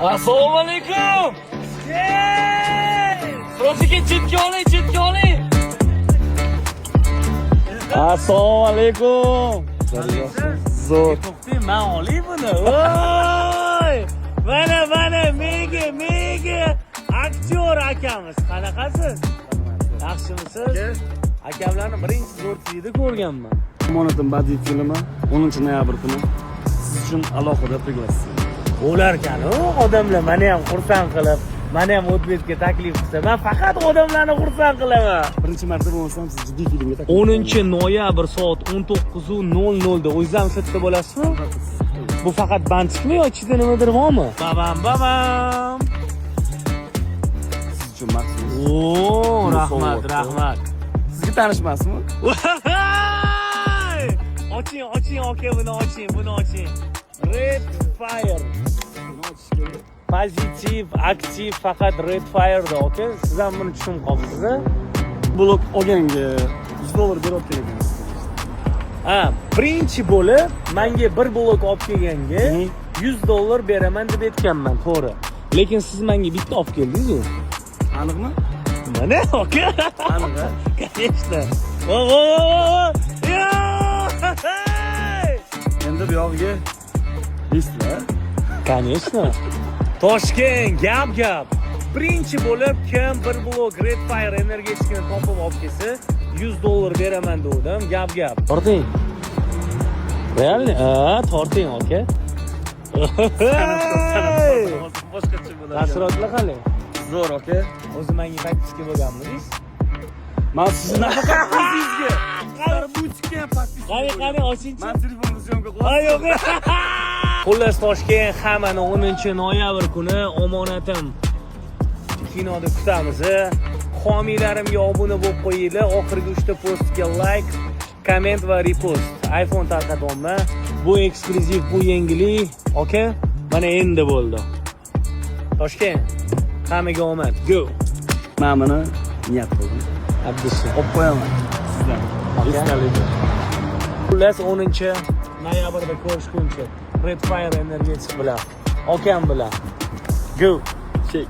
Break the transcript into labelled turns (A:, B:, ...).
A: Assalomu alaykum. Sirojga chetga oling, chetga oling. Assalomu alaykum. Zo'r. To'xting, men olay buni. Voy! Mana mega aktyor akamiz. Qanaqasiz? Yaxshimisiz? Akamlarni birinchi zo'rtlikda ko'rganman.
B: Monoton badiiy filmi 10-noyabr kuni siz uchun alohida пригласим.
A: Bo'larkan-ku, odamlar meni ham xursand qilib, meni ham o'tbetga taklif qilsa, men faqat odamlarni xursand qilaman.
B: Birinchi marta bo'lmasam siz jiddiy filmga taklif
A: 10-noyabr soat 19:00 da o'zingiz ham setda bo'lasizmi? Bu faqat bantikmi yo ichida nimadir bormi? Babam.
B: siz uchun maxsus.
A: Oo, rahmat.
B: Sizga tanishmasmi?
A: Oching, aka, buni oching. Red Fire. Pozitiv, aktiv, faqat Red Fire'da, aka. Siz ham buni tushunib qolibsiz-a?
B: Blok olganga $100 berib kerak.
A: Ha, birinchi bo'lib menga bir blok olib kelganga $100 beraman deb aytganman, to'g'ri. Lekin siz menga bitta olib keldingiz-ku.
B: Aniqmi?
A: Mana, aka.
B: Aniq.
A: Конечно.
B: Endi bu yog'iga listlar.
A: Конечно. Toshkent, gap. Birinchi bo'lib kim bir blok Red Fire energetikani topib olib kelsa, $100 beraman dedim. Gap. Torting. Realni? Torting, aka.
B: Boshqacha bo'ladi.
A: Taassurotlar qalay?
B: Zo'r, aka.
A: O'zi menga подписка bo'lganmisiz?
B: Men sizni nafaqat o'zingizga, sizlar butikka ham подписка.
A: Qani, oching.
B: Men telefonni syomka
A: Ay,
B: qilaman.
A: yo'q. Xullas, Toshkent hammani 10-noyabr kuni omonatim kinoda kutamiz. Homiylarimga obuna bo'lib qo'yinglar. Oxirgi 3 ta postga like, komment va repost. iPhone tarqatyapman. Bu eksklyuziv, bu yangilik. Okay? Mana endi bo'ldi. Toshkent, hammaga omad. Go.
B: Men buni niyat qildim.
A: Abdulla.
B: Olib qo'yaman sizdan. Esdalik.
A: Xullas 10-noyabrda ko'rishguncha Red Fire energetik bilan, okam bilan. Go.
B: Check.